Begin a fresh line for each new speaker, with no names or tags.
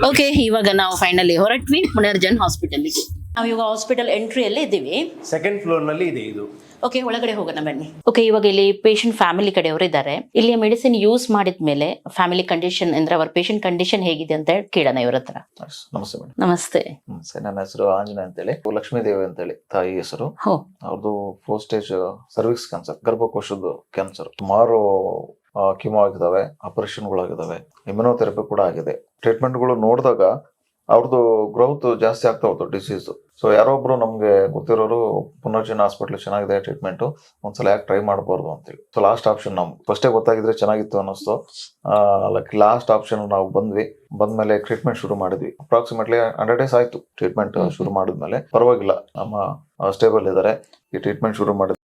Okay, ಇವಾಗ ನಾವು finally ಹೊರಟ್ವಿ ಪುನರ್ಜನ್ ಹಾಸ್ಪಿಟಲ್ಗೆ. ನಾವು ಇವಾಗ ಹಾಸ್ಪಿಟಲ್ ಎಂಟ್ರಿಯಲ್ಲೇ ಇದ್ದೀವಿ.
ಸೆಕೆಂಡ್ ಫ್ಲೋರ್ ನಲ್ಲಿ ಇದೆ ಇದು.
ಓಕೆ, ಒಳಗಡೆ ಹೋಗೋಣ ಬನ್ನಿ. ಓಕೆ, ಇವಾಗ ಇಲ್ಲಿ ಪೇಷಂಟ್ ಫ್ಯಾಮಿಲಿ ಕಡೆಯವರು ಇದ್ದಾರೆ. ಇಲ್ಲಿ ಮೆಡಿಸಿನ್ ಯೂಸ್ ಮಾಡಿದ್ಮೇಲೆ ಫ್ಯಾಮಿಲಿ ಕಂಡೀಷನ್ ಅಂದ್ರೆ ಅವರ ಪೇಷಂಟ್ ಕಂಡೀಷನ್ ಹೇಗಿದೆ ಅಂತ ಕೇಳೋಣ ಇವ್ರ ಹತ್ರ.
ನಮಸ್ತೆ ಮೇಡಮ್.
ನಮಸ್ತೆ.
ನನ್ನ ಹೆಸರು ಆಂಜನೇಯ ಅಂತೇಳಿ, ಲಕ್ಷ್ಮೀದೇವಿ ಅಂತೇಳಿ ತಾಯಿ ಹೆಸರು. ಅವ್ರದ್ದು 4 ಸ್ಟೇಜ್ ಸರ್ವಿಕ್ಸ್ ಕ್ಯಾನ್ಸರ್, ಗರ್ಭಕೋಶದ ಕ್ಯಾನ್ಸರ್. ಸುಮಾರು ಕಿಮೋ ಆಗಿದಾವೆ, ಆಪರೇಷನ್ಗಳಾಗಿದ್ದಾವೆ, ಇಮ್ಯುನೋಥೆರಪಿ ಕೂಡ ಆಗಿದೆ. ಟ್ರೀಟ್ಮೆಂಟ್ಗಳು ನೋಡಿದಾಗ ಅವ್ರದ್ದು ಗ್ರೋತ್ ಜಾಸ್ತಿ ಆಗ್ತಾ ಹೋಯ್ತು ಡಿಸೀಸ್. ಸೊ ಯಾರೊಬ್ರು ನಮ್ಗೆ ಗೊತ್ತಿರೋರು ಪುನರ್ಜನ್ ಹಾಸ್ಪಿಟಲ್ ಚೆನ್ನಾಗಿದೆ ಟ್ರೀಟ್ಮೆಂಟ್, ಒಂದ್ಸಲ ಯಾಕೆ ಟ್ರೈ ಮಾಡಬಾರ್ದು ಅಂತೇಳಿ. ಸೊ ಲಾಸ್ಟ್ ಆಪ್ಷನ್ ನಮ್ಗೆ ಫಸ್ಟೇ ಗೊತ್ತಾಗಿದ್ರೆ ಚೆನ್ನಾಗಿತ್ತು ಅನ್ನಿಸ್ತು. ಲಾಸ್ಟ್ ಆಪ್ಷನ್ ನಾವು ಬಂದ್ಮೇಲೆ ಟ್ರೀಟ್ಮೆಂಟ್ ಶುರು ಮಾಡಿದ್ವಿ. ಅಪ್ರಾಕ್ಸಿಮೇಟ್ಲಿ 100 days ಆಯ್ತು ಟ್ರೀಟ್ಮೆಂಟ್ ಶುರು ಮಾಡಿದ್ಮೇಲೆ. ಪರವಾಗಿಲ್ಲ, ನಮ್ಮ ಸ್ಟೇಬಲ್ ಇದ್ದಾರೆ. ಈ ಟ್ರೀಟ್ಮೆಂಟ್ ಶುರು ಮಾಡಿದ್ವಿ.